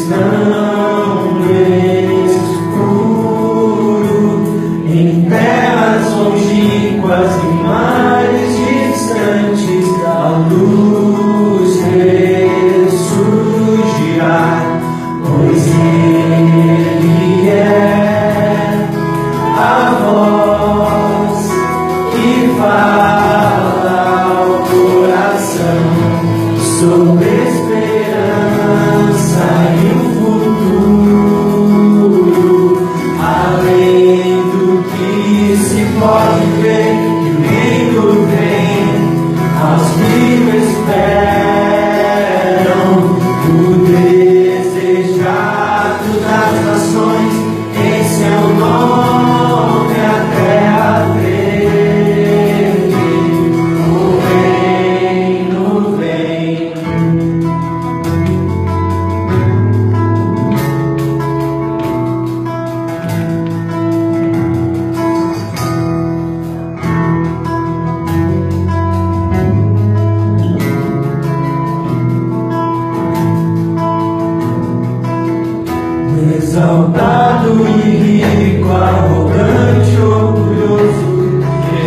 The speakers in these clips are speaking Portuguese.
estão no escuro, em terras longínquas e mares distantes, a luz ressurgirá, pois Ele é a voz que fala ao coração sobre esperança e o futuro, além do que se pode ver, que o reino vem aos que o esperam, o desejado das nações, em seu nome a terra treme, o reino vem. Exaltado e rico, arrogante, orgulhoso,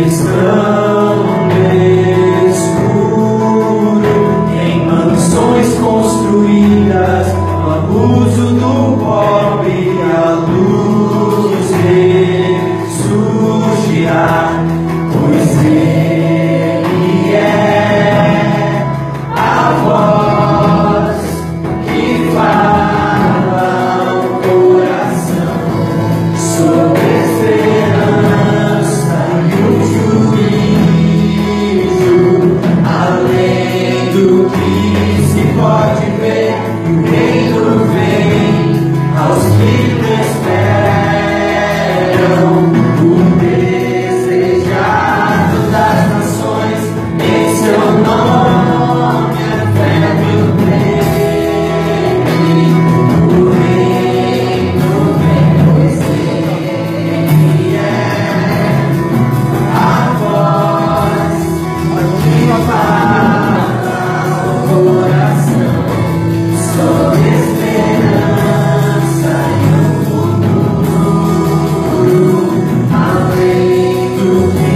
estão no escuro, em mansões construídas, no abuso do pobre, a luz ressurgirá, pois Ele é a voz que fala sobre esperança e o juízo, além do que se pode ver, o reino vem aos que o esperam, o desejado das nações, em seu nome a fé e o treme, o reino vem, pois Ele é a voz que fala ao coração sobre esperança e o futuro, além do que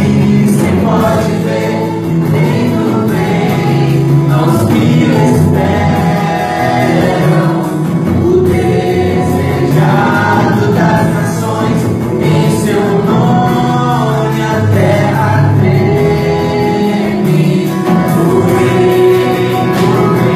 se pode ver, o reino vem aos que o esperam, o desejado das nações, em seu nome a terra treme, o reino vem.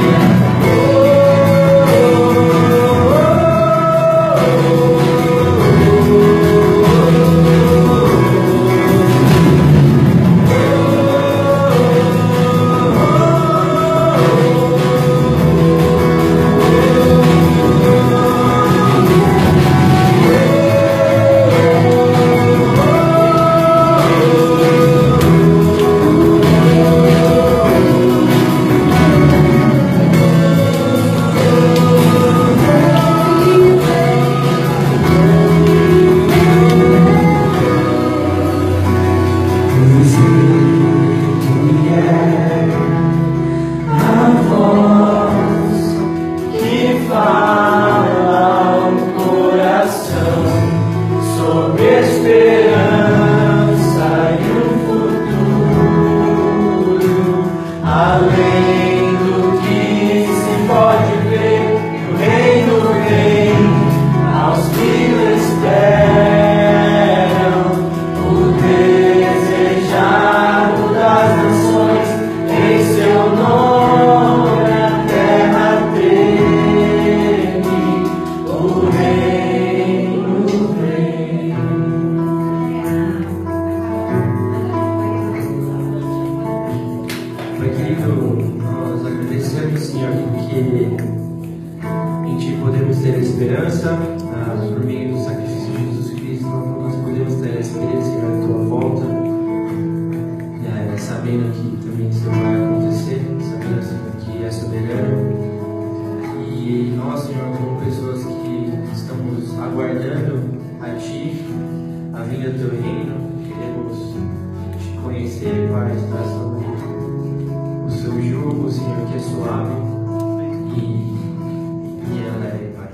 Pois Ele é a voz que fala ao coração sobre esperança e o futuro, além do que se pode ver, o reino vem aos que o esperam, o desejado das nações, em seu nome a terra treme, o reino vem. Pai querido, nós agradecemos, Senhor, porque em Ti podemos ter a esperança, por meio do sacrifício de Jesus Cristo, nós podemos ter a experiência da Tua volta, sabendo que também isso vai acontecer, sabendo, Senhor, que é soberano. E nós, Senhor, como pessoas que estamos aguardando a Ti, a vinda do Teu reino, queremos Te conhecer, Pai, estar sobre o Seu jugo, Senhor, que é suave e é leve, Pai.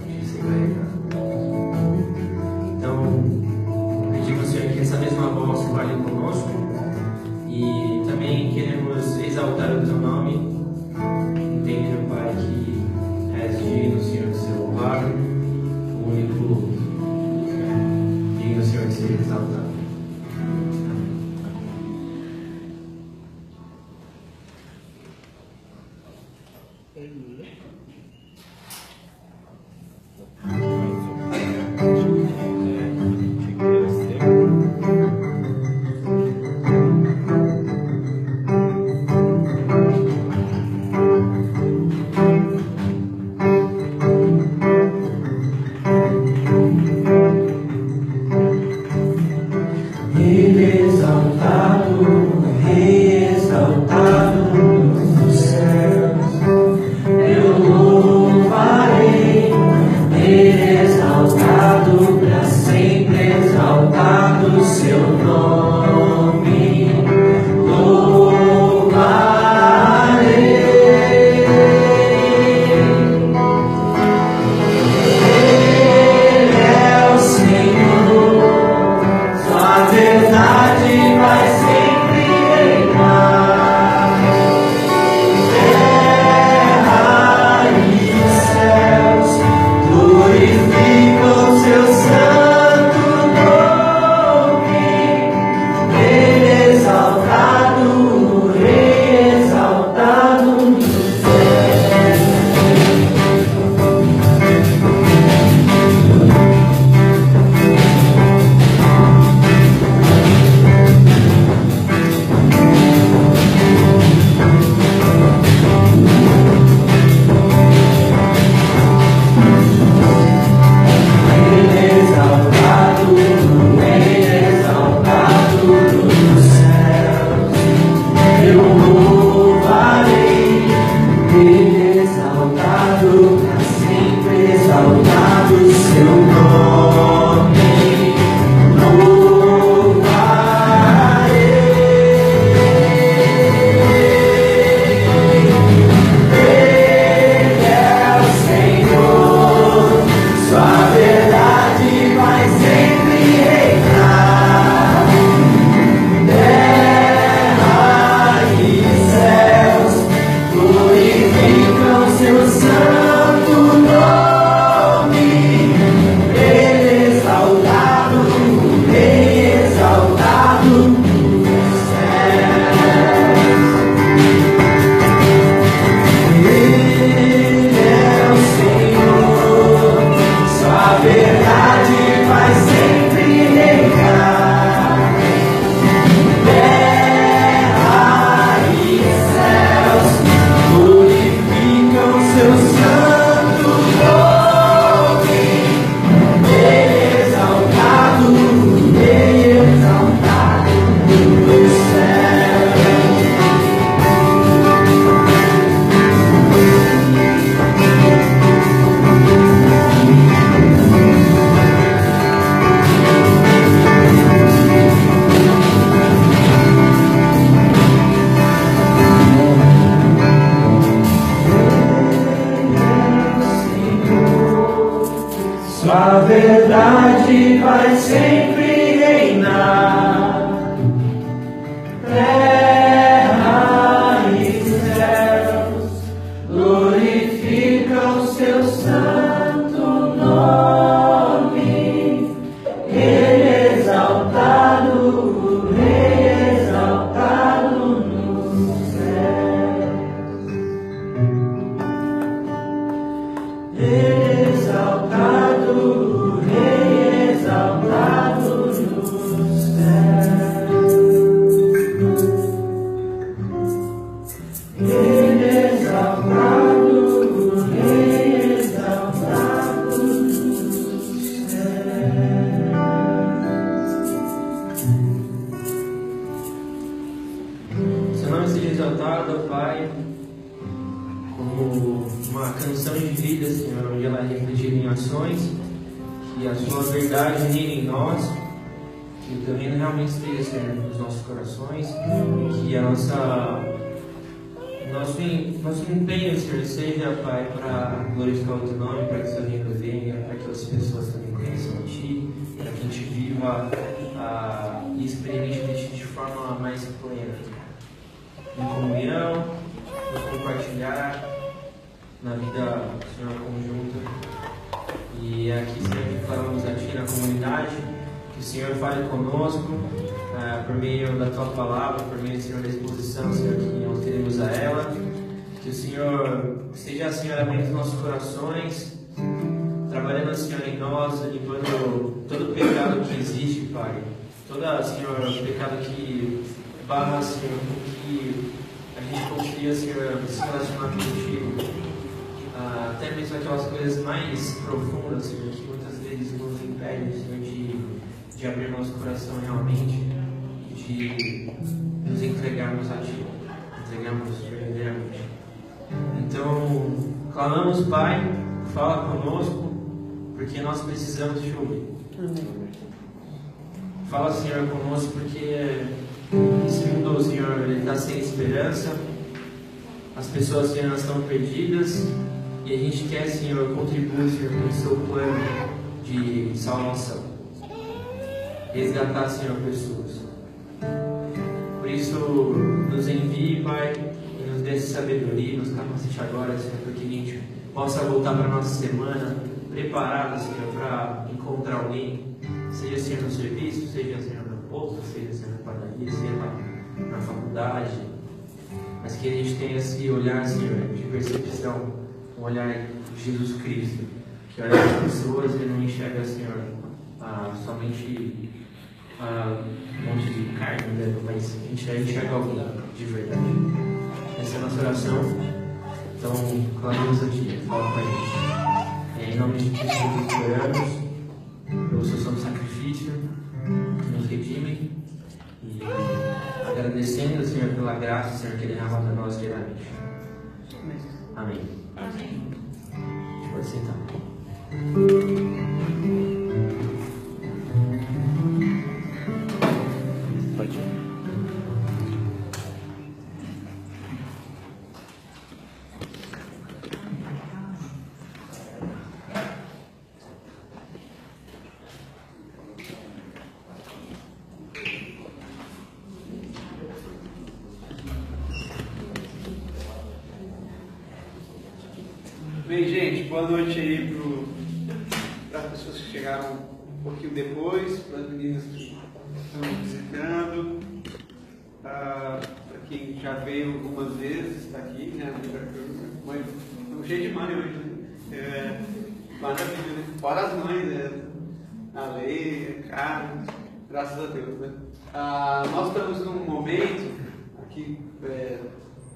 único digno, Senhor, de ser exaltado. Sua verdade vai sempre reinar. Terra e céus glorificam seu santo nome. Ele é exaltado, Rei exaltado no céu. Ele é exaltado, Rei exaltado no céu. Ele é exaltado, Rei exaltado no céu. Seu nome seja exaltado, Pai, como uma canção de vida, Senhor, onde ela é refletida em ações, que a sua verdade reina em nós, que o teu reino realmente esteja, Senhor, nos nossos corações, que a nosso empenho, Senhor, seja, Pai, para glorificar o teu nome, para que o seu reino venha, para que as pessoas também conheçam ti, para que a gente viva e experimente ti de forma mais plena, em comunhão, nos compartilhar na vida, Senhor, conjunta. E é é aqui sempre falamos a Ti na comunidade, que o Senhor fale conosco, por meio da Tua palavra, por meio, Senhor, da exposição, Senhor, que nós teremos a ela. Que o Senhor seja, Senhor, abrindo os nossos corações, trabalhando, Senhor, em nós, limpando todo o pecado que existe, Pai. Todo, Senhor, pecado que barra, Senhor, com que a gente consiga, Senhor, se relacionar contigo. Até mesmo aquelas coisas mais profundas, Senhor, que muitas vezes nos impedem, Senhor, de abrir nosso coração realmente e de nos entregarmos a Ti, entregarmos verdadeiramente. Então, clamamos, Pai, fala conosco, porque nós precisamos te ouvir. Fala, Senhor, conosco, porque esse mundo, Senhor, ele está sem esperança, as pessoas, Senhor, estão perdidas, e a gente quer, Senhor, contribuir, Senhor, com o seu plano de salvação. Resgatar, Senhor, pessoas. Por isso, nos envie, Pai, e nos dê sabedoria, nos capacite agora, Senhor, para que a gente possa voltar para a nossa semana preparado, Senhor, para encontrar alguém, seja, Senhor, no serviço, seja, Senhor, no posto, seja, Senhor, na padaria, seja na faculdade, mas que a gente tenha esse olhar, Senhor, de percepção, um olhar de Jesus Cristo, que olha as pessoas e não enxerga, Senhor, somente um monte de carne, né? Mas a gente enxerga alguém de verdade. Essa é a nossa oração. Então, clamamos a Ti, fala com a gente. Em nome de Cristo, nós oramos pelo Seu santo sacrifício, que nos redime, e agradecendo, Senhor, pela graça, Senhor, que Ele derrama para nós diariamente. Amém. Amém. Pode sentar. Pode ir. Bem, gente, boa noite aí para as pessoas que chegaram um pouquinho depois, para as meninas que estão visitando, para quem já veio algumas vezes, está aqui, né? Mãe, estamos cheios de mãe hoje, né? Maravilha, né? Fora as mães, né? A Leia, a Carlos, graças a Deus, né? Nós estamos num momento, aqui,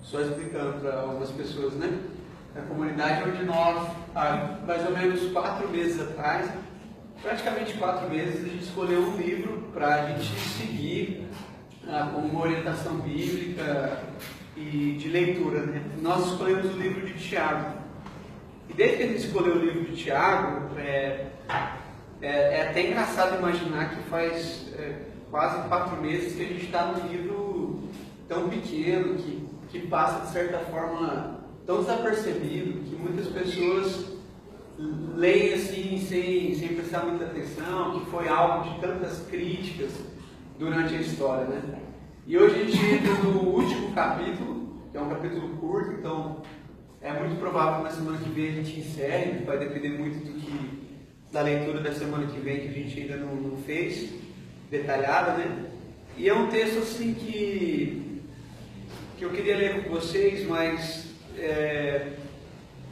só explicando para algumas pessoas, né? A comunidade onde nós, há mais ou menos 4 meses atrás, praticamente 4 meses, a gente escolheu um livro para a gente seguir como uma orientação bíblica e de leitura, né? Nós escolhemos o livro de Tiago. E desde que a gente escolheu o livro de Tiago, é até engraçado imaginar que faz quase 4 meses que a gente está num livro tão pequeno, que passa de certa forma tão desapercebido, que muitas pessoas leem assim sem prestar muita atenção, que foi alvo de tantas críticas durante a história, né? E hoje a gente entra no último capítulo, que é um capítulo curto, então é muito provável que na semana que vem a gente encerre, vai depender muito da leitura da semana que vem, que a gente ainda não fez, detalhada, né? E é um texto assim que eu queria ler com vocês, mas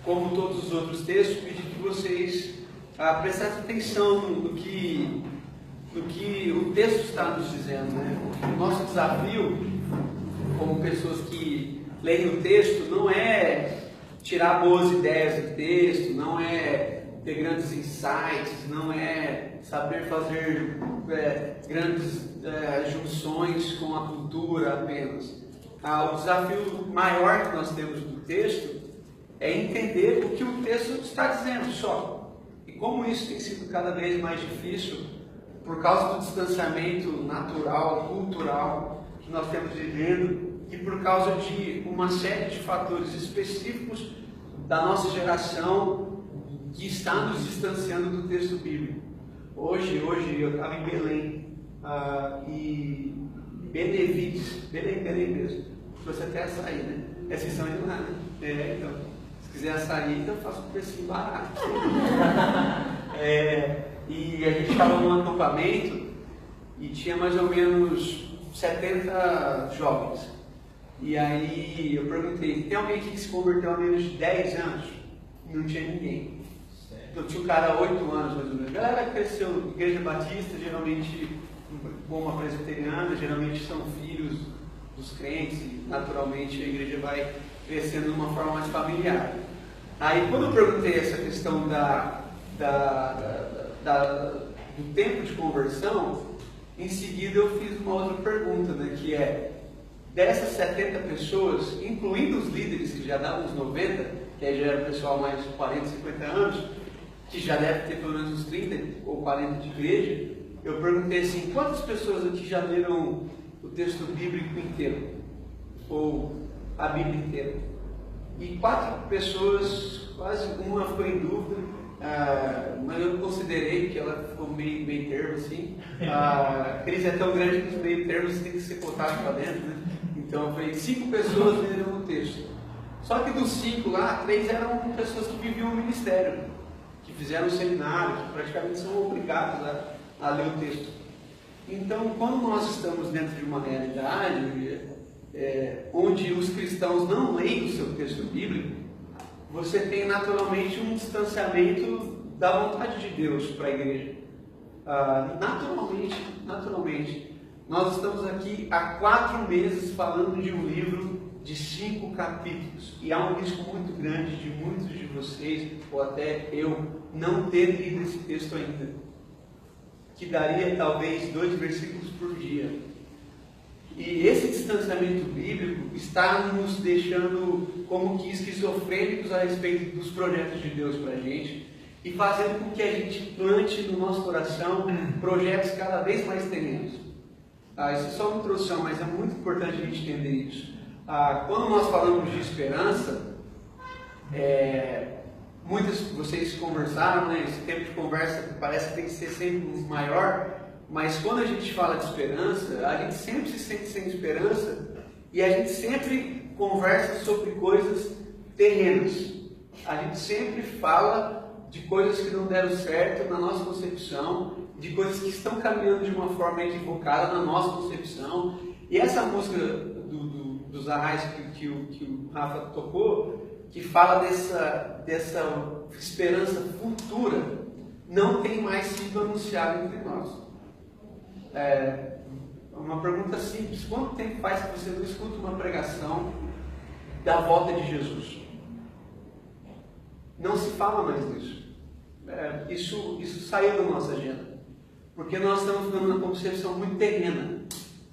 como todos os outros textos, pedir que vocês prestassem atenção no que o texto está nos dizendo, né? O nosso desafio, como pessoas que leem o texto, não é tirar boas ideias do texto, não é ter grandes insights, não é saber fazer grandes junções com a cultura apenas. O desafio maior que nós temos do texto é entender o que o texto está dizendo só. E como isso tem sido cada vez mais difícil por causa do distanciamento natural, cultural que nós temos vivendo e por causa de uma série de fatores específicos da nossa geração que está nos distanciando do texto bíblico. Hoje eu estava em Belém e Benevides, Belém mesmo. Trouxe até açaí, né? Vocês são de lá, né? Então, se quiser açaí, então eu faço um precinho barato. E a gente estava num acampamento e tinha mais ou menos 70 jovens. E aí eu perguntei, tem alguém aqui que se converteu há menos de 10 anos? Não tinha ninguém. Então tinha um cara há 8 anos mais ou menos. A galera cresceu em igreja batista, geralmente como uma presbiteriana, geralmente são filhos dos crentes e naturalmente a igreja vai crescendo de uma forma mais familiar. Aí quando eu perguntei essa questão do tempo de conversão, em seguida eu fiz uma outra pergunta, né, que é, dessas 70 pessoas, incluindo os líderes que já davam uns 90, que aí já era o pessoal mais de 40, 50 anos, que já deve ter pelo menos uns 30 ou 40 de igreja, eu perguntei assim, quantas pessoas aqui já leram o texto bíblico inteiro? Ou a Bíblia inteira? E 4 pessoas, quase uma ficou em dúvida, mas eu considerei que ela ficou meio termo assim. A crise é tão grande que os meio termos têm que ser botados para dentro, né? Então foi 5 pessoas leram o texto. Só que dos 5 lá, 3 eram pessoas que viviam o ministério, que fizeram um seminário, que praticamente são obrigados a ler o texto. Então, quando nós estamos dentro de uma realidade onde os cristãos não leem o seu texto bíblico, você tem naturalmente um distanciamento da vontade de Deus para a igreja. Naturalmente. Nós estamos aqui há 4 meses falando de um livro de 5 capítulos. E há um risco muito grande de muitos de vocês, ou até eu, não ter lido esse texto ainda. Que daria talvez 2 versículos por dia. E esse distanciamento bíblico está nos deixando como que esquizofrênicos a respeito dos projetos de Deus para a gente e fazendo com que a gente plante no nosso coração projetos cada vez mais terrenos. Isso é só uma introdução, mas é muito importante a gente entender isso. Quando nós falamos de esperança, muitas de vocês conversaram, né? Esse tempo de conversa parece que tem que ser sempre maior, mas quando a gente fala de esperança, a gente sempre se sente sem esperança e a gente sempre conversa sobre coisas terrenas. A gente sempre fala de coisas que não deram certo na nossa concepção, de coisas que estão caminhando de uma forma equivocada na nossa concepção. E essa música dos Arrais que o Rafa tocou, que fala dessa esperança futura, não tem mais sido anunciada entre nós. Uma pergunta simples: quanto tempo faz que você não escuta uma pregação da volta de Jesus? Não se fala mais disso. Isso saiu da nossa agenda, porque nós estamos ficando numa concepção muito terrena.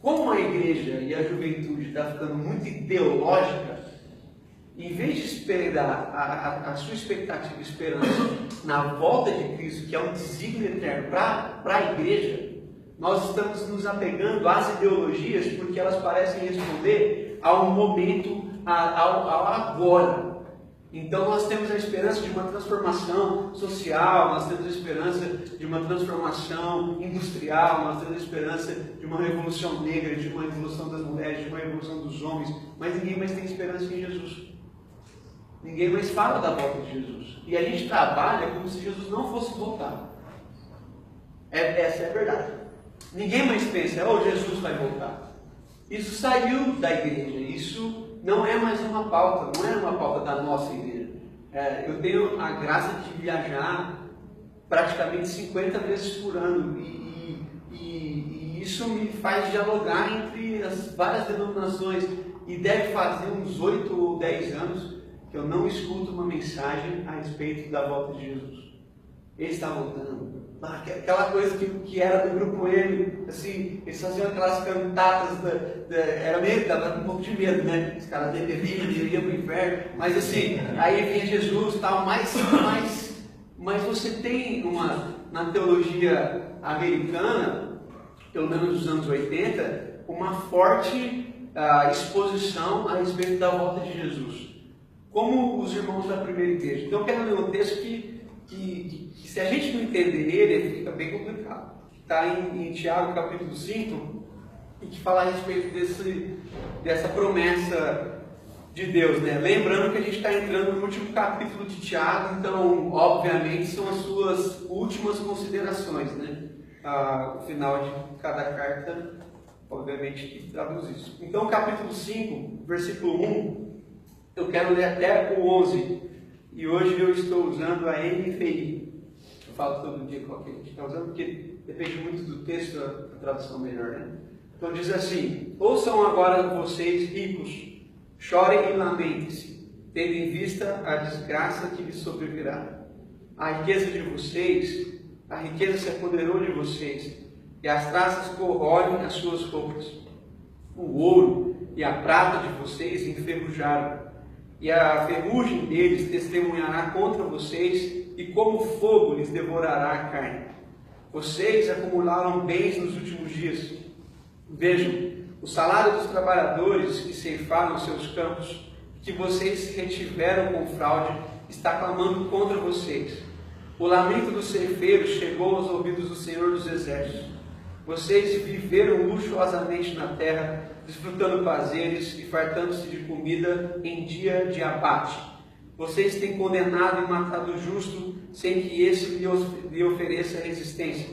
Como a igreja e a juventude está ficando muito ideológica, em vez de esperar a sua expectativa e esperança na volta de Cristo, que é um desígnio eterno para a igreja, nós estamos nos apegando às ideologias porque elas parecem responder ao momento, ao agora. Então nós temos a esperança de uma transformação social, nós temos a esperança de uma transformação industrial, nós temos a esperança de uma revolução negra, de uma revolução das mulheres, de uma revolução dos homens, mas ninguém mais tem esperança em Jesus. Ninguém mais fala da volta de Jesus. E a gente trabalha como se Jesus não fosse voltar. Essa é a verdade. Ninguém mais pensa, Jesus vai voltar. Isso saiu da igreja, isso não é mais uma pauta, não é uma pauta da nossa igreja. Eu tenho a graça de viajar praticamente 50 vezes por ano e isso me faz dialogar entre as várias denominações e deve fazer uns 8 ou 10 anos que eu não escuto uma mensagem a respeito da volta de Jesus. Ele está voltando. Aquela coisa que era do grupo M, assim, eles faziam aquelas cantatas, era meio, dava um pouco de medo, né? Os caras bebiam, iam para o inferno, mas assim, aí vinha Jesus e tal, mas você tem na teologia americana, pelo menos dos anos 80, uma forte exposição a respeito da volta de Jesus, como os irmãos da primeira igreja. Então eu quero ler um texto que se a gente não entender ele fica bem complicado. Está em Tiago capítulo 5, e que fala a respeito dessa promessa de Deus, né? Lembrando que a gente está entrando no último capítulo de Tiago, então, obviamente, são as suas últimas considerações, né? O final de cada carta, obviamente, que traduz isso. Então, capítulo 5, versículo 1, eu quero ler até o 11, e hoje eu estou usando a NVI. Eu falo todo dia qual que a gente está usando, porque depende muito do texto, a tradução melhor, né? Então diz assim: ouçam agora vocês ricos, chorem e lamentem-se, tendo em vista a desgraça que lhes sobrevirá. A riqueza de vocês, a riqueza se apoderou de vocês, e as traças corroem as suas roupas. O ouro e a prata de vocês enferrujaram, e a ferrugem deles testemunhará contra vocês, e como fogo lhes devorará a carne. Vocês acumularam bens nos últimos dias. Vejam, o salário dos trabalhadores que ceifaram seus campos, que vocês retiveram com fraude, está clamando contra vocês. O lamento dos ceifeiros chegou aos ouvidos do Senhor dos Exércitos. Vocês viveram luxuosamente na terra, desfrutando prazeres e fartando-se de comida em dia de abate. Vocês têm condenado e matado o justo, sem que esse lhe ofereça resistência.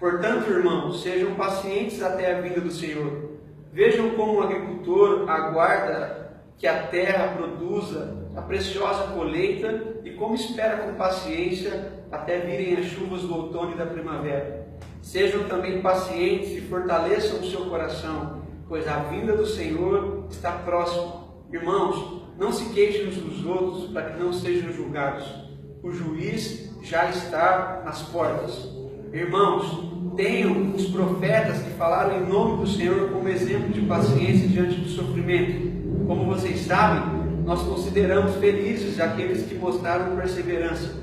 Portanto, irmãos, sejam pacientes até a vinda do Senhor. Vejam como o agricultor aguarda que a terra produza a preciosa colheita e como espera com paciência até virem as chuvas do outono e da primavera. Sejam também pacientes e fortaleçam o seu coração, pois a vinda do Senhor está próxima. Irmãos, não se queixem uns dos outros para que não sejam julgados. O juiz já está às portas. Irmãos, tenham os profetas que falaram em nome do Senhor como exemplo de paciência diante do sofrimento. Como vocês sabem, nós consideramos felizes aqueles que mostraram perseverança.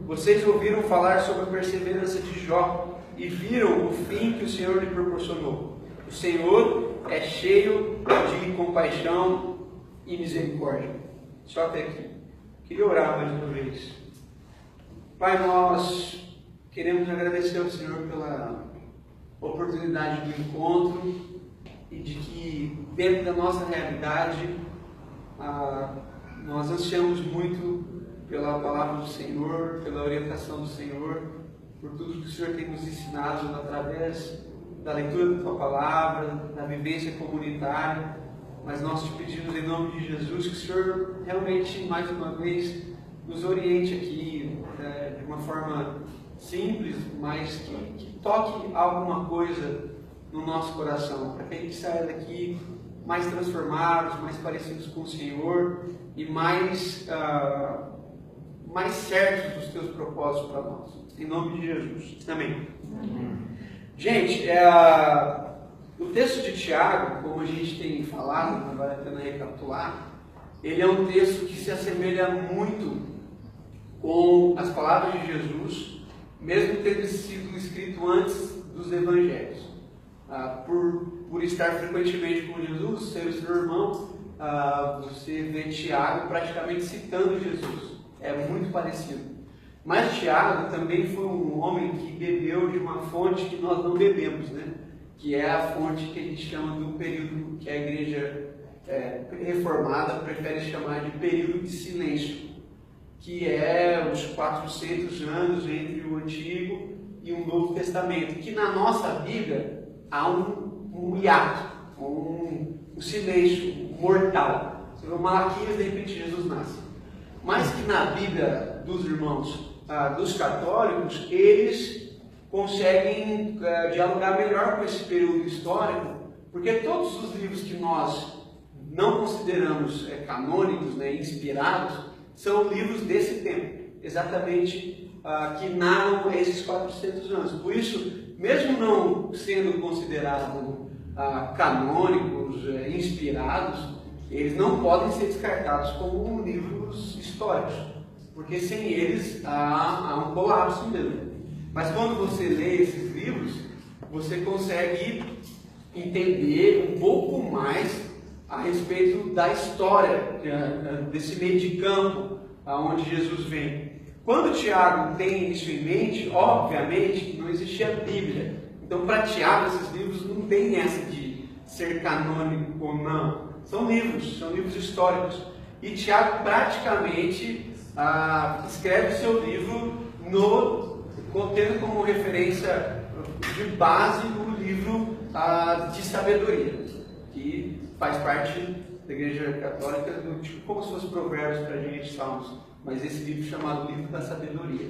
Vocês ouviram falar sobre a perseverança de Jó e viram o fim que o Senhor lhe proporcionou. O Senhor é cheio de compaixão e misericórdia. Só até aqui. Queria orar mais uma vez. Pai, nós queremos agradecer ao Senhor pela oportunidade do encontro e de que, dentro da nossa realidade, nós ansiamos muito pela palavra do Senhor, pela orientação do Senhor, por tudo que o Senhor tem nos ensinado através da leitura da Tua palavra, da vivência comunitária. Mas nós te pedimos em nome de Jesus que o Senhor realmente, mais uma vez, nos oriente aqui de uma forma simples, mas que toque alguma coisa no nosso coração, para que a gente saia daqui mais transformados, mais parecidos com o Senhor e mais certos dos Teus propósitos para nós. Em nome de Jesus. Amém. Gente, o texto de Tiago, como a gente tem falado, não vale a pena recapitular, ele é um texto que se assemelha muito com as palavras de Jesus, mesmo tendo sido escrito antes dos evangelhos. Por estar frequentemente com Jesus, ser o seu irmão, você vê Tiago praticamente citando Jesus. É muito parecido. Mas Tiago também foi um homem que bebeu de uma fonte que nós não bebemos, né? Que é a fonte que a gente chama do período que a igreja reformada prefere chamar de período de silêncio, que é os 400 anos entre o Antigo e o Novo Testamento, que na nossa Bíblia há um hiato, um silêncio mortal. Você vê o Malaquias, de repente Jesus nasce. Mas que na Bíblia dos irmãos, dos católicos, eles conseguem dialogar melhor com esse período histórico, porque todos os livros que nós não consideramos canônicos, né, inspirados, são livros desse tempo, exatamente que narram esses 400 anos. Por isso, mesmo não sendo considerados canônicos, inspirados, eles não podem ser descartados como livros históricos, porque sem eles há um colapso mesmo. Mas quando você lê esses livros, você consegue entender um pouco mais a respeito da história desse meio de campo aonde Jesus vem. Quando Tiago tem isso em mente, obviamente não existia Bíblia. Então, para Tiago, esses livros não tem essa de ser canônico ou não. São livros históricos. E Tiago praticamente escreve o seu livro contendo como referência de base o livro de sabedoria, que faz parte da Igreja Católica, tipo, como se fosse Provérbios para a gente, Salmos, mas esse livro chamado Livro da Sabedoria.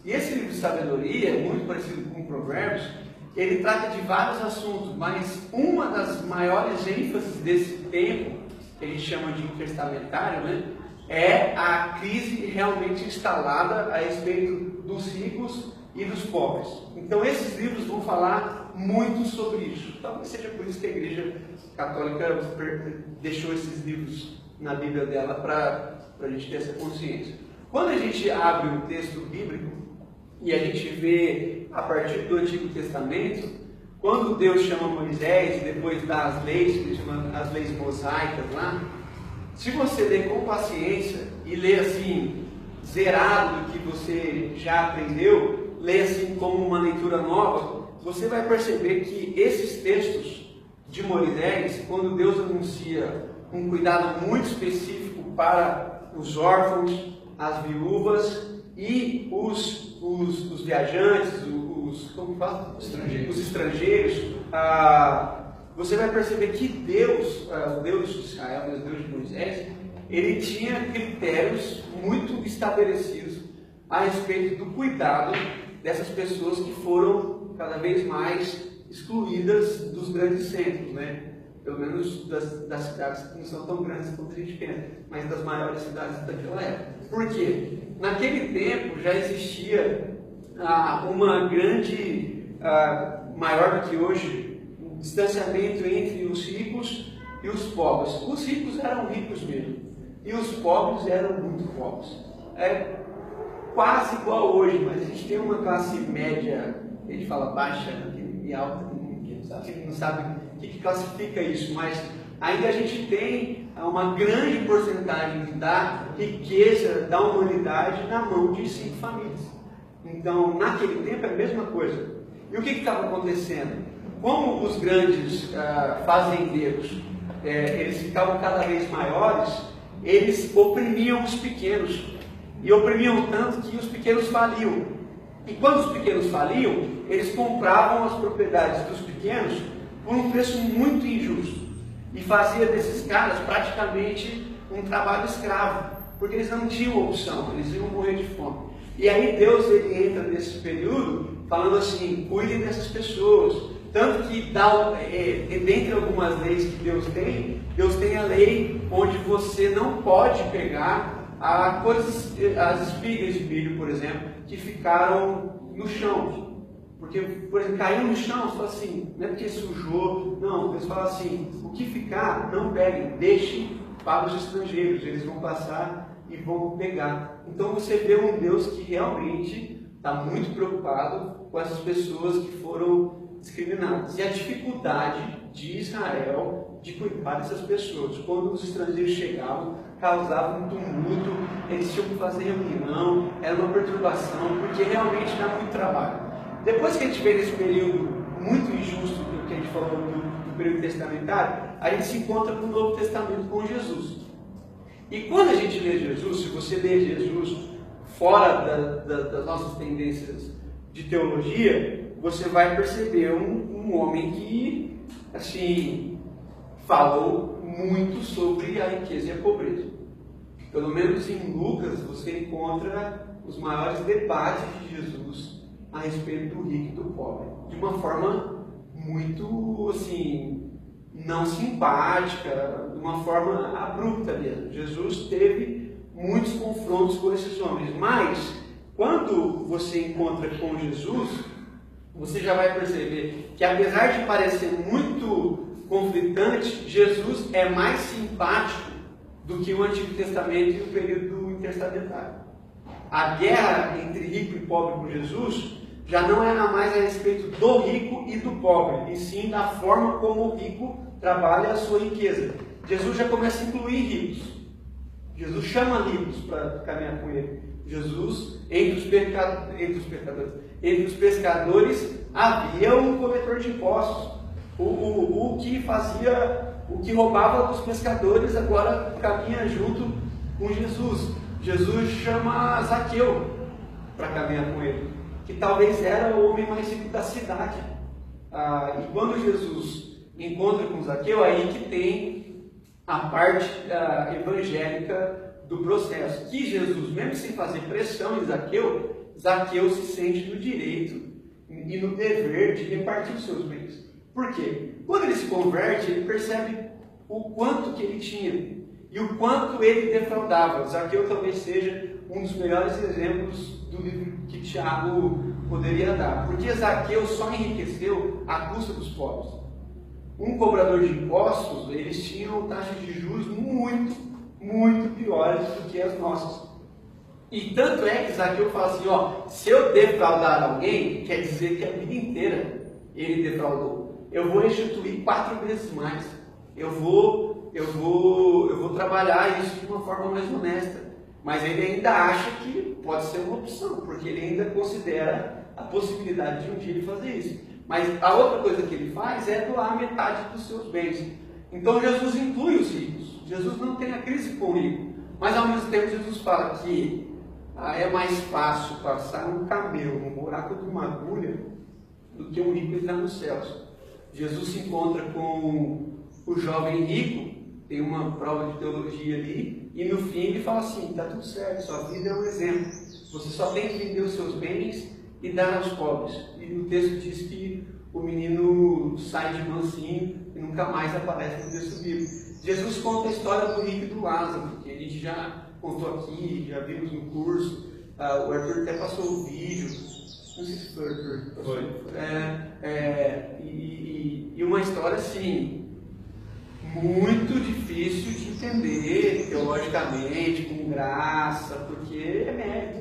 E esse livro de sabedoria, muito parecido com Provérbios, ele trata de vários assuntos, mas uma das maiores ênfases desse tempo, que a gente chama de intertestamentário, né, é a crise realmente instalada a respeito dos ricos e dos pobres. Então esses livros vão falar muito sobre isso. Talvez seja por isso que a Igreja Católica deixou esses livros na Bíblia dela para a gente ter essa consciência. Quando a gente abre o texto bíblico e a gente vê a partir do Antigo Testamento, quando Deus chama Moisés e depois dá as leis, que ele chama as leis mosaicas lá, se você ler com paciência e ler assim, zerado do que você já aprendeu, ler assim como uma leitura nova, você vai perceber que esses textos de Moisés, quando Deus anuncia um cuidado muito específico para os órfãos, as viúvas e os viajantes, os estrangeiros, você vai perceber que Deus, o Deus de Israel, o Deus de Moisés, ele tinha critérios muito estabelecidos a respeito do cuidado dessas pessoas que foram cada vez mais excluídas dos grandes centros, né? Pelo menos das cidades que não são tão grandes quanto a gente pensa, mas das maiores cidades daquela época. Por quê? Naquele tempo já existia uma grande, maior do que hoje, um distanciamento entre os ricos e os pobres. Os ricos eram ricos mesmo, e os pobres eram muito pobres. É quase igual hoje, mas a gente tem uma classe média, a gente fala baixa e alta, a gente não sabe o que classifica isso, mas ainda a gente tem uma grande porcentagem da riqueza da humanidade na mão de 5 famílias. Então, naquele tempo é a mesma coisa. E o que estava acontecendo? Como os grandes fazendeiros, eles ficavam cada vez maiores, eles oprimiam os pequenos. E oprimiam tanto que os pequenos faliam. E quando os pequenos faliam, eles compravam as propriedades dos pequenos por um preço muito injusto. E fazia desses caras praticamente um trabalho escravo, porque eles não tinham opção, eles iam morrer de fome. E aí Deus ele entra nesse período falando assim, cuidem dessas pessoas. Tanto que dentre algumas leis que Deus tem a lei onde você não pode pegar as espigas de milho, por exemplo, que ficaram no chão. Porque, por exemplo, caiu no chão, você fala assim, não é porque sujou, não, eles falam assim, o que ficar, não peguem, deixem para os estrangeiros, eles vão passar e vão pegar. Então você vê um Deus que realmente está muito preocupado com essas pessoas que foram discriminadas. E a dificuldade de Israel de cuidar dessas pessoas. Quando os estrangeiros chegavam, causava um tumulto, eles tinham que fazer reunião, era uma perturbação, porque realmente dá muito trabalho. Depois que a gente vê nesse período muito injusto, que a gente falou do período testamentário, a gente se encontra com o Novo Testamento com Jesus. E quando a gente lê Jesus, se você lê Jesus fora das nossas tendências de teologia, você vai perceber um homem que, assim, falou muito sobre a riqueza e a pobreza. Pelo menos em Lucas você encontra os maiores debates de Jesus a respeito do rico e do pobre, de uma forma muito, assim, não simpática, de uma forma abrupta mesmo. Jesus teve muitos confrontos com esses homens, mas quando você encontra com Jesus, você já vai perceber que, apesar de parecer muito conflitante, Jesus é mais simpático do que o Antigo Testamento e o período intertestamentário. A guerra entre rico e pobre com Jesus já não era mais a respeito do rico e do pobre, e sim da forma como o rico trabalha a sua riqueza. Jesus já começa a incluir ricos. Jesus chama ricos para caminhar com ele. Jesus, entre os pescadores, havia um coletor de impostos. O que roubava dos pescadores agora caminha junto com Jesus. Jesus chama Zaqueu para caminhar com ele, que talvez era o homem mais rico da cidade. E quando Jesus encontra com Zaqueu, aí que tem a parte evangélica do processo, que Jesus, mesmo sem fazer pressão em Zaqueu, Zaqueu se sente no direito e no dever de repartir os seus bens. Por quê? Quando ele se converte, ele percebe o quanto que ele tinha e o quanto ele defraudava. Zaqueu talvez seja um dos melhores exemplos do livro que Tiago poderia dar, porque Zaqueu só enriqueceu à custa dos pobres. Um cobrador de impostos, eles tinham taxas de juros muito, muito piores do que as nossas. E tanto é que Zaqueu fala assim, se eu defraudar alguém, quer dizer que a vida inteira ele defraudou. Eu vou restituir 4 vezes mais. Eu vou trabalhar isso de uma forma mais honesta. Mas ele ainda acha que pode ser uma opção, porque ele ainda considera a possibilidade de um dia ele fazer isso. Mas a outra coisa que ele faz é doar metade dos seus bens. Então Jesus inclui os ricos. Jesus não tem a crise com o rico. Mas ao mesmo tempo Jesus fala que é mais fácil passar um camelo no buraco de uma agulha do que um rico entrar nos céus. Jesus se encontra com o jovem rico, tem uma prova de teologia ali, e no fim ele fala assim, está tudo certo, sua vida é um exemplo. Você só tem que vender os seus bens e dar aos pobres. E o texto diz que o menino sai de mansinho e nunca mais aparece no texto bíblico. Jesus conta a história do rico e do Lázaro, que a gente já contou aqui, já vimos no curso, o Arthur até passou o vídeo, não sei se foi o Arthur. Foi. E uma história assim, muito difícil de entender teologicamente, com graça, porque é mérito.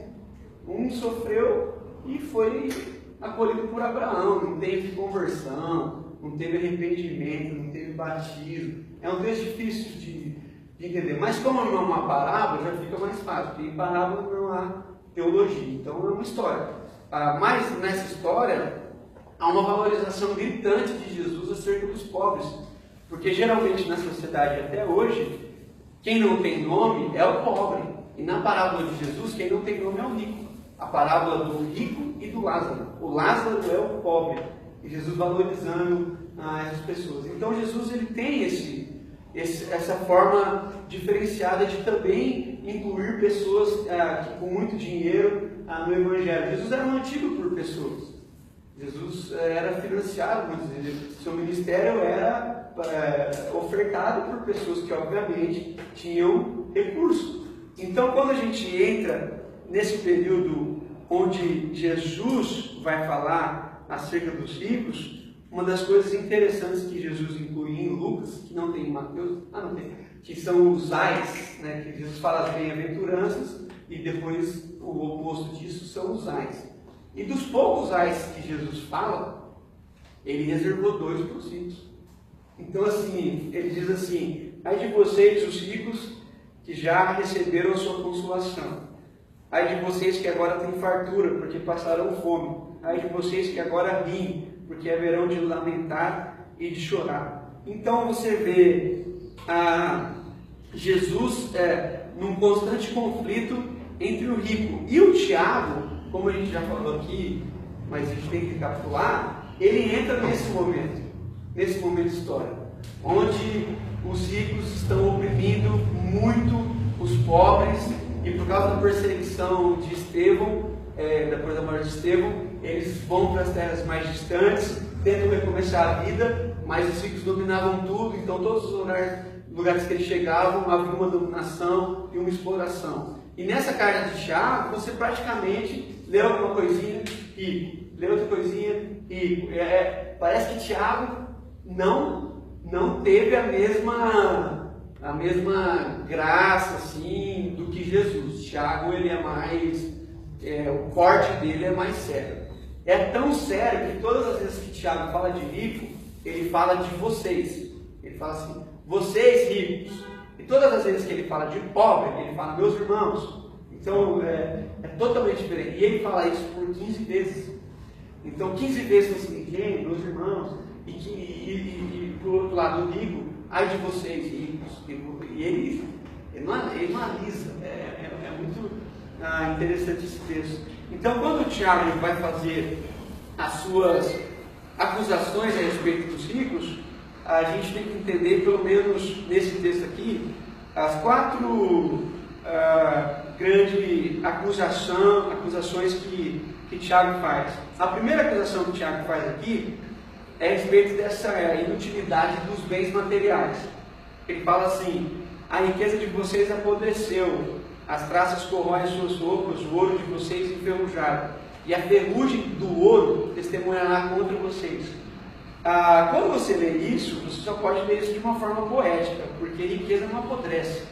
Um sofreu e foi acolhido por Abraão, não teve conversão, não teve arrependimento, não teve batismo. É um texto difícil de entender, mas como não é uma parábola, já fica mais fácil, porque em parábola não há teologia, então é uma história. Mas nessa história há uma valorização gritante de Jesus acerca dos pobres, porque geralmente na sociedade até hoje, quem não tem nome é o pobre, e na parábola de Jesus, quem não tem nome é o rico. A parábola do rico e do Lázaro. O Lázaro é o pobre, e Jesus valorizando essas pessoas. Então Jesus ele tem essa forma diferenciada de também incluir pessoas com muito dinheiro no Evangelho. Jesus era mantido por pessoas. Jesus era financiado, vamos dizer, seu ministério era ofertado por pessoas que obviamente tinham recursos. Então quando a gente entra nesse período onde Jesus vai falar acerca dos ricos, uma das coisas interessantes que Jesus inclui em Lucas, que não tem em Mateus, não tem, que são os ais, né, que Jesus fala as bem-aventuranças, e depois o oposto disso são os ais. E dos poucos ais que Jesus fala, ele reservou 2 para os ricos. Então assim, ele diz assim, ai de vocês os ricos que já receberam a sua consolação. Ai de vocês que agora têm fartura, porque passaram fome. Ai de vocês que agora riem, porque haverão de lamentar e de chorar. Então você vê Jesus num constante conflito entre o rico e o Tiago, como a gente já falou aqui, mas a gente tem que recapitular, ele entra nesse momento histórico, onde os ricos estão oprimindo muito os pobres, e por causa da perseguição de Estevão, depois da morte de Estevão, eles vão para as terras mais distantes, tentam recomeçar a vida, mas os ricos dominavam tudo, então todos os lugares que eles chegavam havia uma dominação e uma exploração. E nessa carta de Tiago, você praticamente lê alguma coisinha e lê outra coisinha e parece que Tiago não teve a mesma graça assim do que Jesus. Tiago ele é mais, o corte dele é mais sério. É tão sério que todas as vezes que Tiago fala de rico, ele fala de vocês. Ele fala assim, vocês ricos. E todas as vezes que ele fala de pobre, ele fala meus irmãos. Então é totalmente diferente. E ele fala isso por 15 vezes. Então 15 vezes nesse ninguém, meus irmãos. E por outro lado, o rico, ai de vocês ricos. E Ele não alisa. É muito interessante esse texto. Então, quando o Tiago vai fazer as suas acusações a respeito dos ricos, a gente tem que entender, pelo menos nesse texto aqui, as 4 grandes acusações que Tiago faz. A primeira acusação que Tiago faz aqui é a respeito dessa inutilidade dos bens materiais. Ele fala assim: a riqueza de vocês apodreceu, as traças corroem suas roupas, o ouro de vocês enferrujaram, e a ferrugem do ouro testemunhará contra vocês. Quando você lê isso, você só pode ler isso de uma forma poética, porque riqueza não apodrece.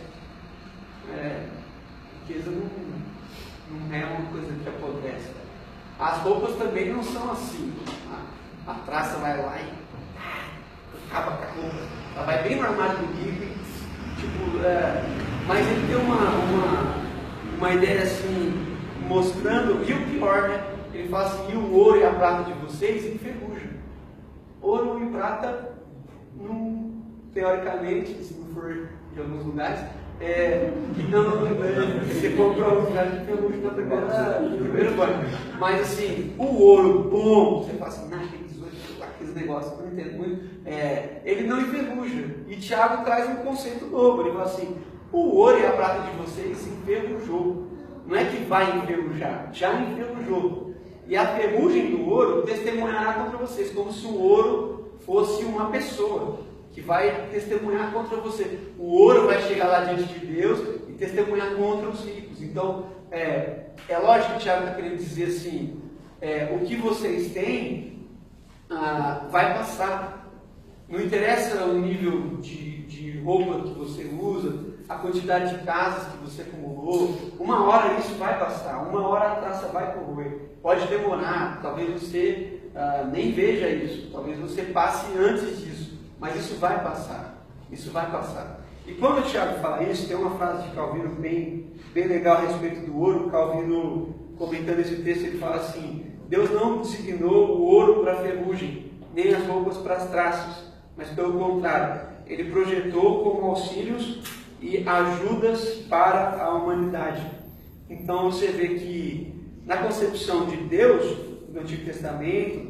Riqueza não é uma coisa que apodrece. As roupas também não são assim. A traça vai lá e acaba com a roupa. Ela vai bem no armário do rico, mas ele tem uma ideia assim, mostrando, e o pior, né? Ele fala assim: e o ouro e a prata de vocês enferrujam. Ouro e prata, teoricamente, se não for de alguns lugares, você compra um lugar de ferrugem no primeiro banco. Mas assim, o ouro bom, você fala assim: aqueles negócios, não entendo muito, ele não enferruja. E Tiago traz um conceito novo. Ele fala assim: o ouro e a prata de vocês se enferrujou. Não é que vai enferrujar, já enferrujou. E a ferrugem do ouro testemunhará contra vocês, como se o ouro fosse uma pessoa que vai testemunhar contra você. O ouro vai chegar lá diante de Deus e testemunhar contra os ricos. Então, é lógico que o Tiago está querendo dizer assim: o que vocês têm vai passar. Não interessa o nível de roupa que você usa, a quantidade de casas que você acumulou. Uma hora isso vai passar, uma hora a taça vai corroer. Pode demorar, talvez você nem veja isso, talvez você passe antes disso, mas isso vai passar. Isso vai passar. E quando o Tiago fala isso, tem uma frase de Calvino bem legal a respeito do ouro. Calvino, comentando esse texto, ele fala assim: Deus não designou o ouro para a ferrugem, nem as roupas para as traças, mas pelo contrário, Ele projetou como auxílios e ajudas para a humanidade. Então você vê que na concepção de Deus, no Antigo Testamento,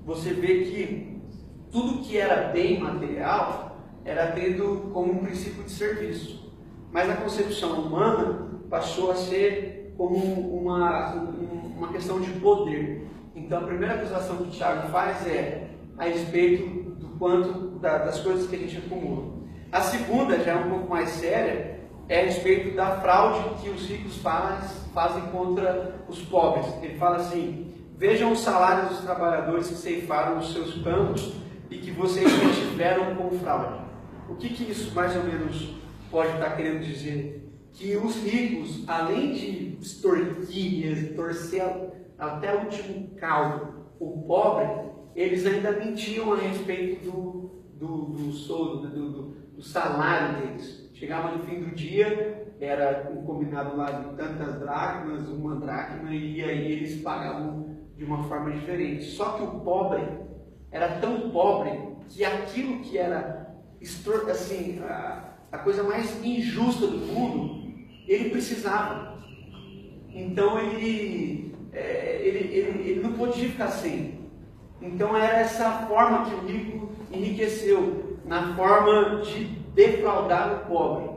você vê que tudo que era bem material era tido como um princípio de serviço. Mas a concepção humana passou a ser como uma questão de poder. Então a primeira acusação que o Tiago faz é a respeito do quanto das coisas que a gente acumula. A segunda, já é um pouco mais séria, é a respeito da fraude que os ricos fazem contra os pobres. Ele fala assim: vejam os salários dos trabalhadores que ceifaram os seus campos e que vocês retiveram com fraude. O que isso mais ou menos pode estar querendo dizer? Que os ricos, além de extorquir, torcer até o último caldo o pobre, eles ainda mentiam a respeito do soldo, do salário deles. Chegava no fim do dia, era um combinado lá de tantas dracmas, uma dracma, e aí eles pagavam de uma forma diferente. Só que o pobre era tão pobre que aquilo que era assim, a coisa mais injusta do mundo, ele precisava. Então ele não podia ficar sem. Então era essa forma que o rico enriqueceu, na forma de defraudar o pobre.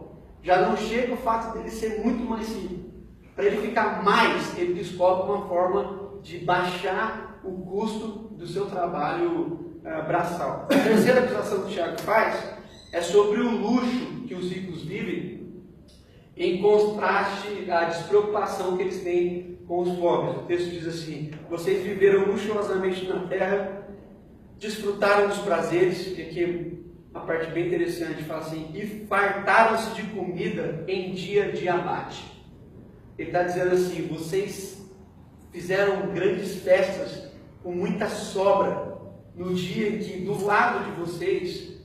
Já não chega o fato dele ser muito mais rico. Para ele ficar mais, ele descobre uma forma de baixar o custo do seu trabalho braçal. A terceira acusação que o Tiago faz é sobre o luxo que os ricos vivem, em contraste à despreocupação que eles têm com os pobres. O texto diz assim: vocês viveram luxuosamente na terra, desfrutaram dos prazeres, que aqui é uma parte bem interessante, fala assim, e fartaram-se de comida em dia de abate. Ele está dizendo assim: vocês fizeram grandes festas com muita sobra, no dia em que do lado de vocês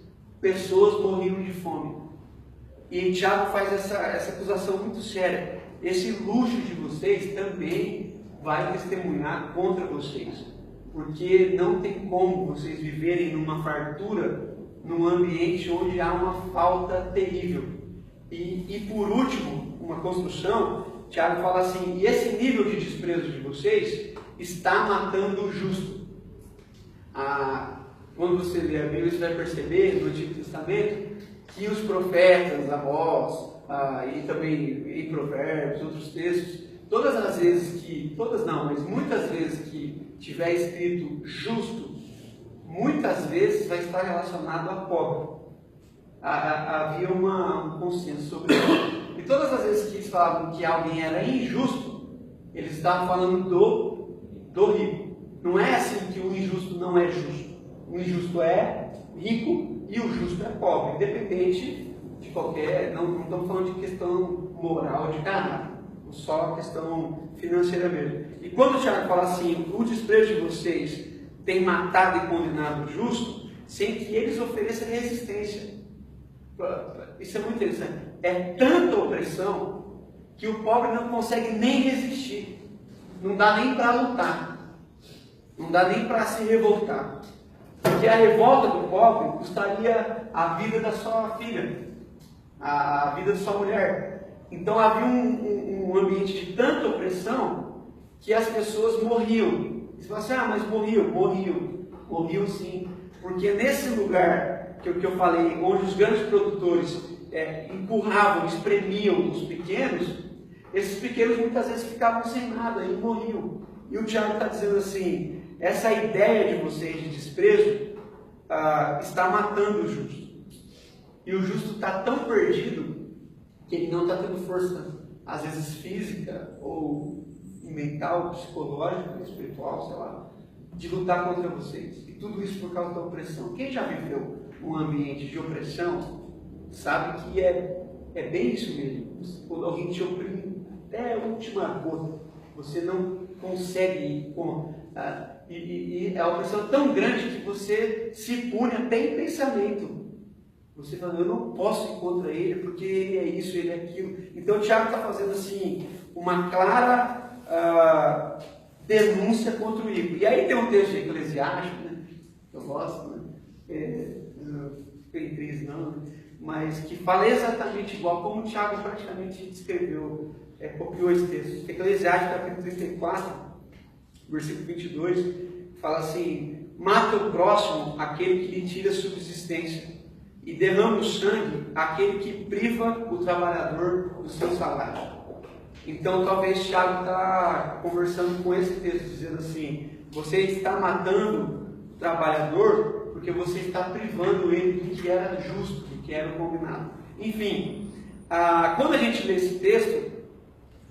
pessoas morriam de fome. E Tiago faz essa acusação muito séria. Esse luxo de vocês também vai testemunhar contra vocês, porque não tem como vocês viverem numa fartura, num ambiente onde há uma falta terrível. E por último, uma construção, Tiago fala assim, e esse nível de desprezo de vocês está matando o justo. Quando você lê a Bíblia, você vai perceber no Antigo Testamento que os profetas, Amós, e também em Provérbios, outros textos, todas as vezes que, todas não, mas muitas vezes que tiver escrito justo, muitas vezes vai estar relacionado a pobre. Havia um consenso sobre isso. E todas as vezes que eles falavam que alguém era injusto, eles estavam falando do rico. Não é assim que o injusto não é justo. O injusto é rico e o justo é pobre, independente de qualquer... Não estamos falando de questão moral, de caráter, só questão financeira mesmo. E quando o Tiago fala assim, o desprezo de vocês tem matado e condenado o justo, sem que eles ofereçam resistência. Isso é muito interessante. É tanta opressão que o pobre não consegue nem resistir. Não dá nem para lutar. Não dá nem para se revoltar. Porque a revolta do pobre custaria a vida da sua filha, a vida da sua mulher. Então havia um ambiente de tanta opressão que as pessoas morriam. Você fala assim, mas morriam sim. Porque nesse lugar que eu falei, onde os grandes produtores empurravam, espremiam os pequenos, esses pequenos muitas vezes ficavam sem nada e morriam. E o Tiago está dizendo assim, essa ideia de vocês de desprezo está matando o justo. E o justo está tão perdido que ele não está tendo força, às vezes física, ou mental, psicológica, espiritual, sei lá, de lutar contra vocês. E tudo isso por causa da opressão. Quem já viveu um ambiente de opressão sabe que é bem isso mesmo. Quando alguém te oprime até a última gota, você não consegue ir com... E a opressão é tão grande que você se pune até em pensamento. Você fala, eu não posso ir contra ele porque ele é isso, ele é aquilo. Então o Tiago está fazendo assim, uma clara denúncia contra o ímpio. E aí tem um texto de Eclesiástico, né? Eu gosto, né? Tem três não, mas que fala exatamente igual como o Tiago praticamente descreveu, copiou esse texto. Eclesiástico capítulo 34, versículo 22, fala assim, mata o próximo aquele que lhe tira a subsistência e derrama o sangue aquele que priva o trabalhador do seu salário. Então talvez Tiago está conversando com esse texto, dizendo assim, você está matando o trabalhador porque você está privando ele do que era justo, do que era combinado. Enfim, quando a gente lê esse texto,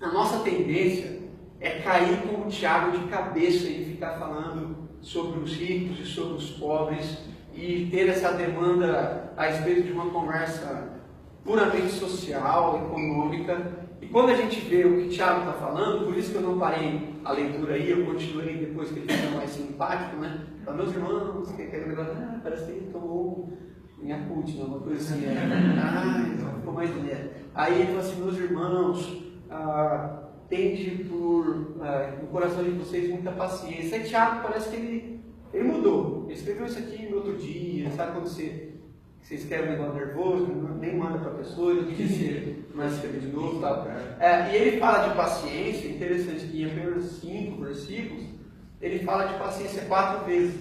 a nossa tendência é cair como Tiago de cabeça e ficar falando sobre os ricos e sobre os pobres e ter essa demanda a respeito de uma conversa puramente social, econômica. E quando a gente vê o que Tiago está falando, por isso que eu não parei a leitura aí, eu continuei depois que ele fica mais simpático, né? Para meus irmãos, que aquele negócio, parece que ele tomou um Yakult, né? Uma coisa assim, então ficou mais leve. Aí ele falou assim, meus irmãos, tende no coração de vocês muita paciência. Aí Tiago parece que ele mudou. Ele escreveu isso aqui no outro dia, sabe quando você escreve um negócio nervoso, nem manda para a pessoa, no dia você não escreve de novo, tal. E ele fala de paciência, interessante que em apenas 5 versículos, ele fala de paciência 4 vezes.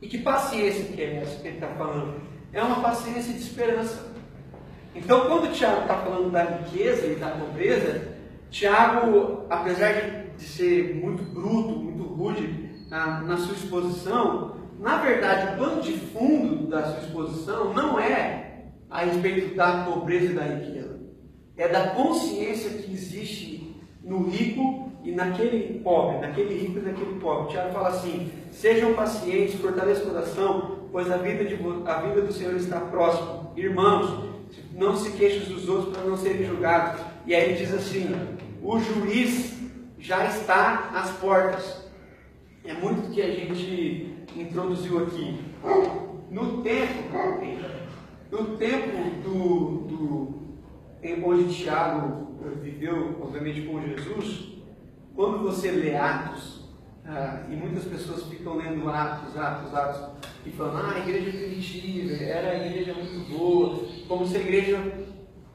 E que paciência que é essa que ele está falando? É uma paciência de esperança. Então, quando o Tiago está falando da riqueza e da pobreza, Tiago, apesar de ser muito bruto, muito rude na sua exposição, na verdade, o pano de fundo da sua exposição não é a respeito da pobreza e da riqueza. É da consciência que existe no rico e naquele pobre, naquele rico e naquele pobre. Tiago fala assim, sejam pacientes, fortaleçam o coração, pois a vida do Senhor está próxima. Irmãos, não se queixem dos outros para não serem julgados. E aí ele diz assim, o juiz já está às portas. É muito que a gente introduziu aqui. No tempo onde Tiago viveu, obviamente, com Jesus, quando você lê Atos, e muitas pessoas ficam lendo Atos, e falando, a igreja primitiva, era a igreja muito boa, como se a igreja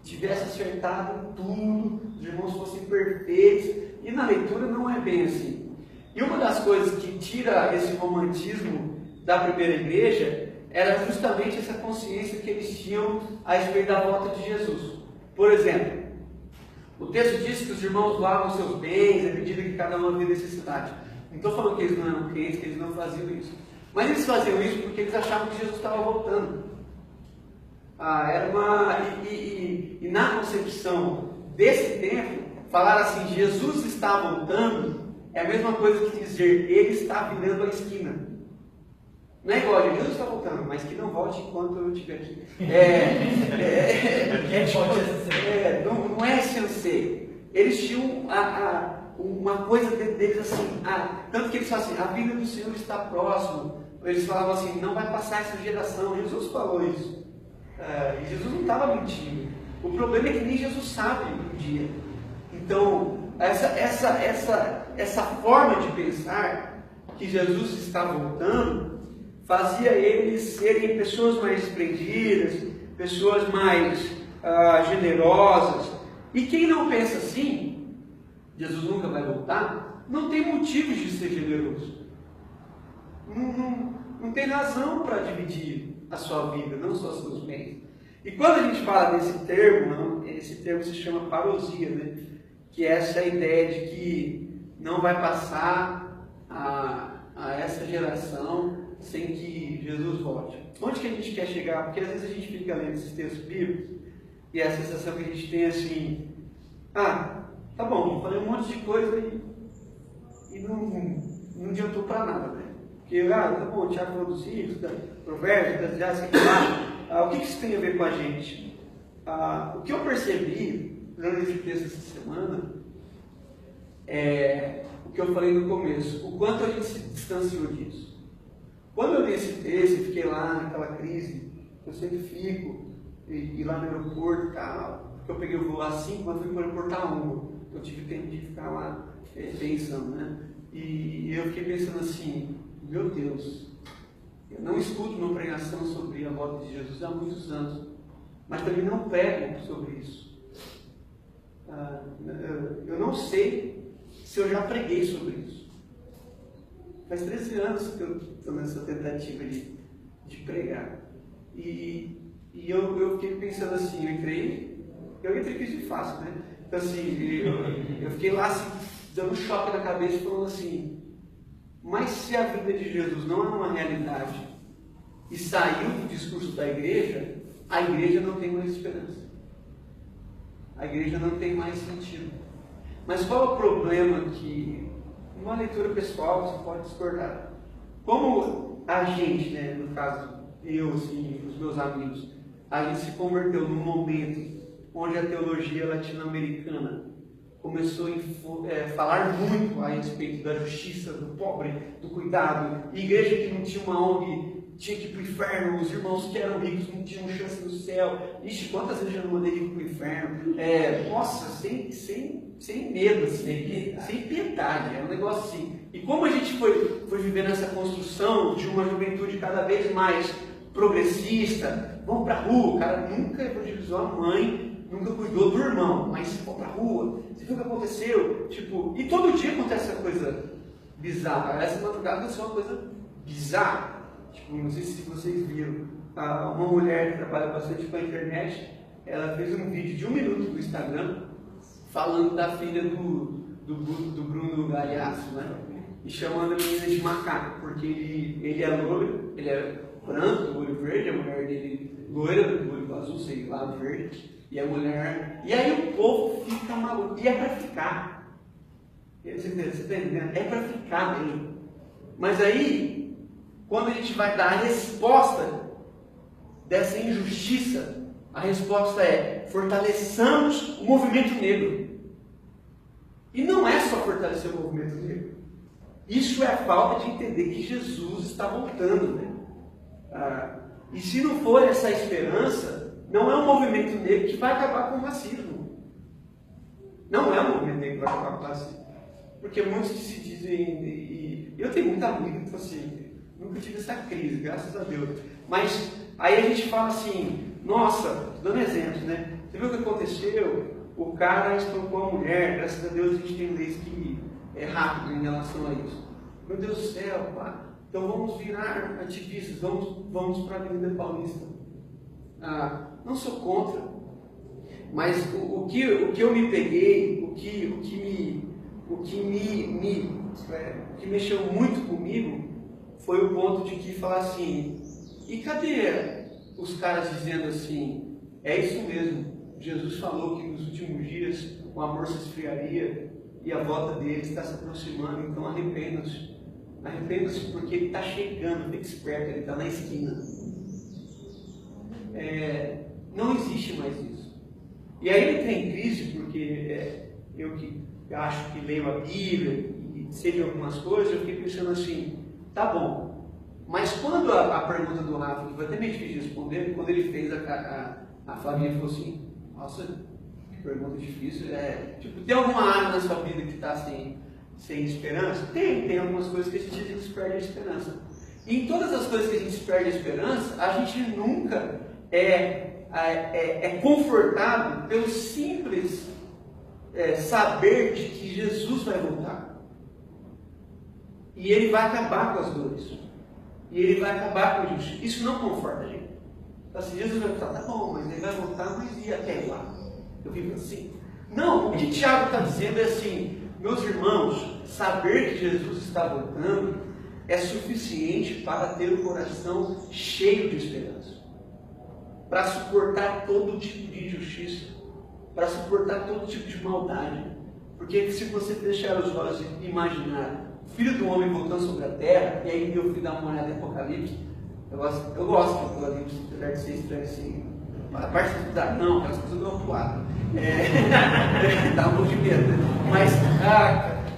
tivesse acertado tudo, os irmãos fossem perfeitos. E na leitura não é bem assim. E uma das coisas que tira esse romantismo da primeira igreja era justamente essa consciência que eles tinham a respeito da volta de Jesus. Por exemplo, o texto diz que os irmãos doavam seus bens à medida que cada um havia necessidade. Não estou falando que eles não eram crentes, que eles não faziam isso. Mas eles faziam isso porque eles achavam que Jesus estava voltando. E na concepção desse tempo, falar assim, Jesus está voltando, é a mesma coisa que dizer, ele está virando a esquina. Não é igual, Jesus está voltando, mas que não volte enquanto eu estiver aqui. Não é esse anseio. Eles tinham uma coisa dentro deles assim, tanto que eles falam assim, a vinda do Senhor está próximo. Eles falavam assim, não vai passar essa geração. Jesus falou isso. E Jesus não estava mentindo. O problema é que nem Jesus sabe um dia. Então, essa forma de pensar que Jesus está voltando fazia eles serem pessoas mais desprendidas, pessoas mais generosas. E quem não pensa assim, Jesus nunca vai voltar, não tem motivos de ser generoso. Não tem razão para dividir a sua vida, não só os seus bens. E quando a gente fala desse termo, esse termo se chama parousia, né? Que é essa ideia de que não vai passar a essa geração sem que Jesus volte. Onde que a gente quer chegar? Porque às vezes a gente fica lendo esses textos bíblicos e a sensação que a gente tem assim, tá bom, eu falei um monte de coisa e não adiantou para nada, né? Porque, tá bom, o Tiago falou dos rios, da Provérbios, das o que isso tem a ver com a gente? O que eu percebi, lendo esse texto essa semana, é o que eu falei no começo, o quanto a gente se distanciou disso. Quando eu li esse texto e fiquei lá naquela crise, eu sempre fico, e lá no aeroporto e tal, porque eu peguei o voo às 5, mas fui para o aeroporto às 1, eu tive tempo de ficar lá pensando, né? E eu fiquei pensando assim, meu Deus, eu não escuto uma pregação sobre a volta de Jesus há muitos anos, mas também não prego sobre isso. Eu não sei se eu já preguei sobre isso. Faz 13 anos que eu estou nessa tentativa de pregar. E eu fiquei pensando assim, eu entrei crise fácil, né? Então assim, eu fiquei lá assim, dando um choque na cabeça, falando assim, mas se a vida de Jesus não é uma realidade e saiu do discurso da igreja, a igreja não tem mais esperança. A igreja não tem mais sentido. Mas qual é o problema que, numa leitura pessoal, você pode discordar? Como a gente, né, no caso, eu, assim, os meus amigos, a gente se converteu num momento onde a teologia latino-americana começou a falar muito a respeito da justiça, do pobre, do cuidado. E igreja que não tinha uma ONG tinha que ir para o inferno, os irmãos que eram ricos não tinham chance no céu. Ixi, quantas vezes eu não mandei rico para o inferno? Nossa, sem medo, assim, sem piedade, é um negócio assim. E como a gente foi vivendo essa construção de uma juventude cada vez mais progressista, vamos para a rua, o cara nunca evangelizou a mãe, nunca cuidou do irmão, mas se for para a rua, você viu o que aconteceu? Tipo, e todo dia acontece essa coisa bizarra. Essa madrugada aconteceu uma coisa bizarra. Tipo, não sei se vocês viram, uma mulher que trabalha bastante com a internet, ela fez um vídeo de 1 minuto no Instagram falando da filha do Bruno Galhaço, né? E chamando a menina de macaco, porque ele é loiro, ele é branco, olho verde, a mulher dele loira, olho azul, sei lá, verde, e a mulher... E aí o povo fica maluco, e é para ficar. Você está entendendo? É para ficar mesmo. Mas aí, quando a gente vai dar a resposta dessa injustiça, a resposta é: fortaleçamos o movimento negro. E não é só fortalecer o movimento negro. Isso é a falta de entender que Jesus está voltando, né? E se não for essa esperança, não é um movimento negro que vai acabar com o racismo. Não é um movimento negro que vai acabar com o racismo. Porque muitos que se dizem... E eu tenho muita amiga que fala assim, nunca tive essa crise, graças a Deus. Mas aí a gente fala assim, nossa, dando exemplos, né? Você viu o que aconteceu? O cara espancou a mulher, graças a Deus a gente tem leis que é rápido em relação a isso. Meu Deus do céu, pá. Então vamos virar ativistas, vamos para a Avenida Paulista. Não sou contra, mas o que eu me peguei, o que mexeu muito comigo foi o ponto de que falar assim, e cadê os caras dizendo assim, é isso mesmo, Jesus falou que nos últimos dias o amor se esfriaria e a volta dele está se aproximando, então arrependa-se. Arrependa-se porque ele está chegando, fique esperto, ele está na esquina. Não existe mais isso. E aí ele tem crise porque eu que acho que leio a Bíblia e sei de algumas coisas, eu fiquei pensando assim, tá bom, mas quando a pergunta do Rafa, que foi até meio difícil de responder, quando ele fez a Flavinha falou assim, nossa, que pergunta difícil, tipo, tem alguma área na sua vida que está sem esperança? Tem algumas coisas que a gente perde a esperança. E em todas as coisas que a gente perde a esperança, a gente nunca é confortado pelo simples saber de que Jesus vai voltar. E ele vai acabar com as dores. E ele vai acabar com a justiça. Isso não conforta a gente. Assim, Jesus vai voltar, tá bom, mas ele vai voltar, mas e até lá? Eu vivo assim. Não, o que Tiago está dizendo é assim, meus irmãos, saber que Jesus está voltando é suficiente para ter o coração cheio de esperança. Para suportar todo tipo de injustiça, para suportar todo tipo de maldade. Porque se você fechar os olhos e imaginar o Filho do Homem voltando sobre a terra, e aí eu fui dar uma olhada em Apocalipse, eu gosto do Apocalipse, apesar de ser estranho assim, a parte de estudar, não, aquelas coisas do atuado. Dá um pouco de medo, né? Mas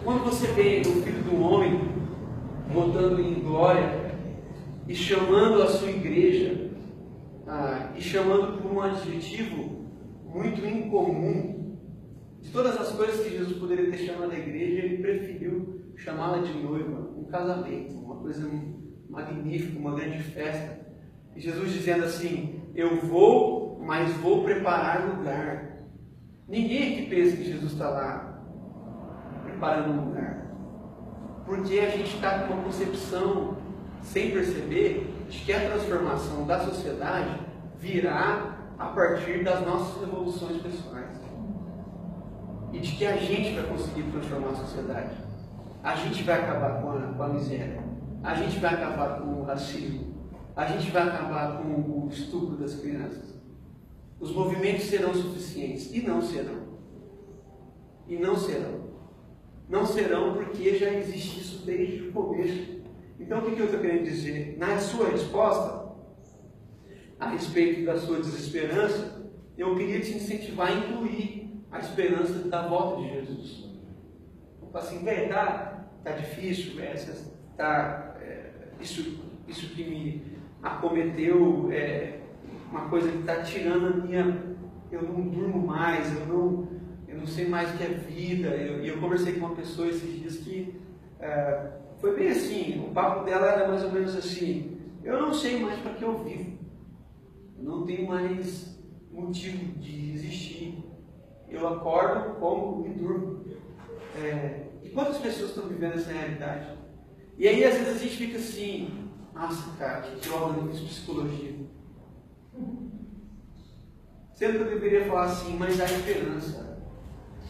quando você vê o Filho do Homem voltando em glória e chamando a sua igreja, e chamando por um adjetivo muito incomum, de todas as coisas que Jesus poderia ter chamado a igreja, ele preferiu chamá-la de noiva, um casamento, uma coisa magnífica, uma grande festa. E Jesus dizendo assim, eu vou, mas vou preparar lugar. Ninguém aqui pensa que Jesus está lá preparando um lugar, porque a gente está com uma concepção, sem perceber, de que a transformação da sociedade virá a partir das nossas revoluções pessoais. E de que a gente vai conseguir transformar a sociedade. A gente vai acabar com a miséria. A gente vai acabar com o racismo. A gente vai acabar com o estupro das crianças. Os movimentos serão suficientes. E não serão. E não serão. Não serão porque já existe isso desde o começo. Então, o que eu estou querendo dizer? Na sua resposta, a respeito da sua desesperança, eu queria te incentivar a incluir a esperança da volta de Jesus. Assim, tá difícil, isso que me acometeu uma coisa que está tirando a minha... Eu não durmo mais, eu não sei mais o que é vida. Eu conversei com uma pessoa esses dias que foi bem assim, o papo dela era mais ou menos assim, eu não sei mais para que eu vivo, eu não tenho mais motivo de existir, eu acordo, como e durmo. E quantas pessoas estão vivendo essa realidade? E aí às vezes a gente fica assim, nossa cara, que obra eu fiz psicologia. Sendo que eu deveria falar assim, mas há esperança.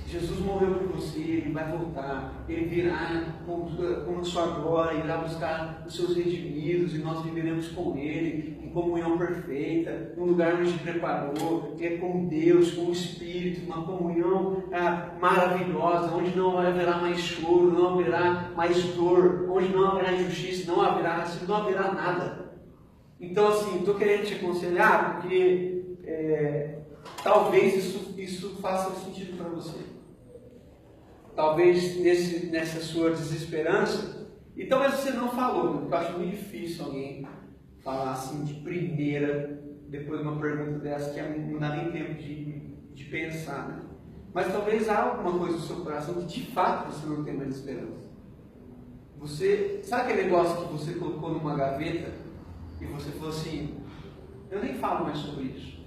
Jesus morreu por você, ele vai voltar, ele virá com a sua glória, irá buscar os seus redimidos e nós viveremos com ele em comunhão perfeita, num lugar onde ele preparou, que é com Deus, com o Espírito, uma comunhão maravilhosa, onde não haverá mais choro, não haverá mais dor, onde não haverá injustiça, não haverá nada. Então assim, estou querendo te aconselhar porque talvez isso faça sentido para você. Talvez nessa sua desesperança, e talvez você não falou, porque eu acho muito difícil alguém falar assim de primeira, depois de uma pergunta dessa, que não dá nem tempo de pensar, né? Mas talvez há alguma coisa no seu coração que de fato você não tem mais esperança. Você, sabe aquele negócio que você colocou numa gaveta e você falou assim, eu nem falo mais sobre isso.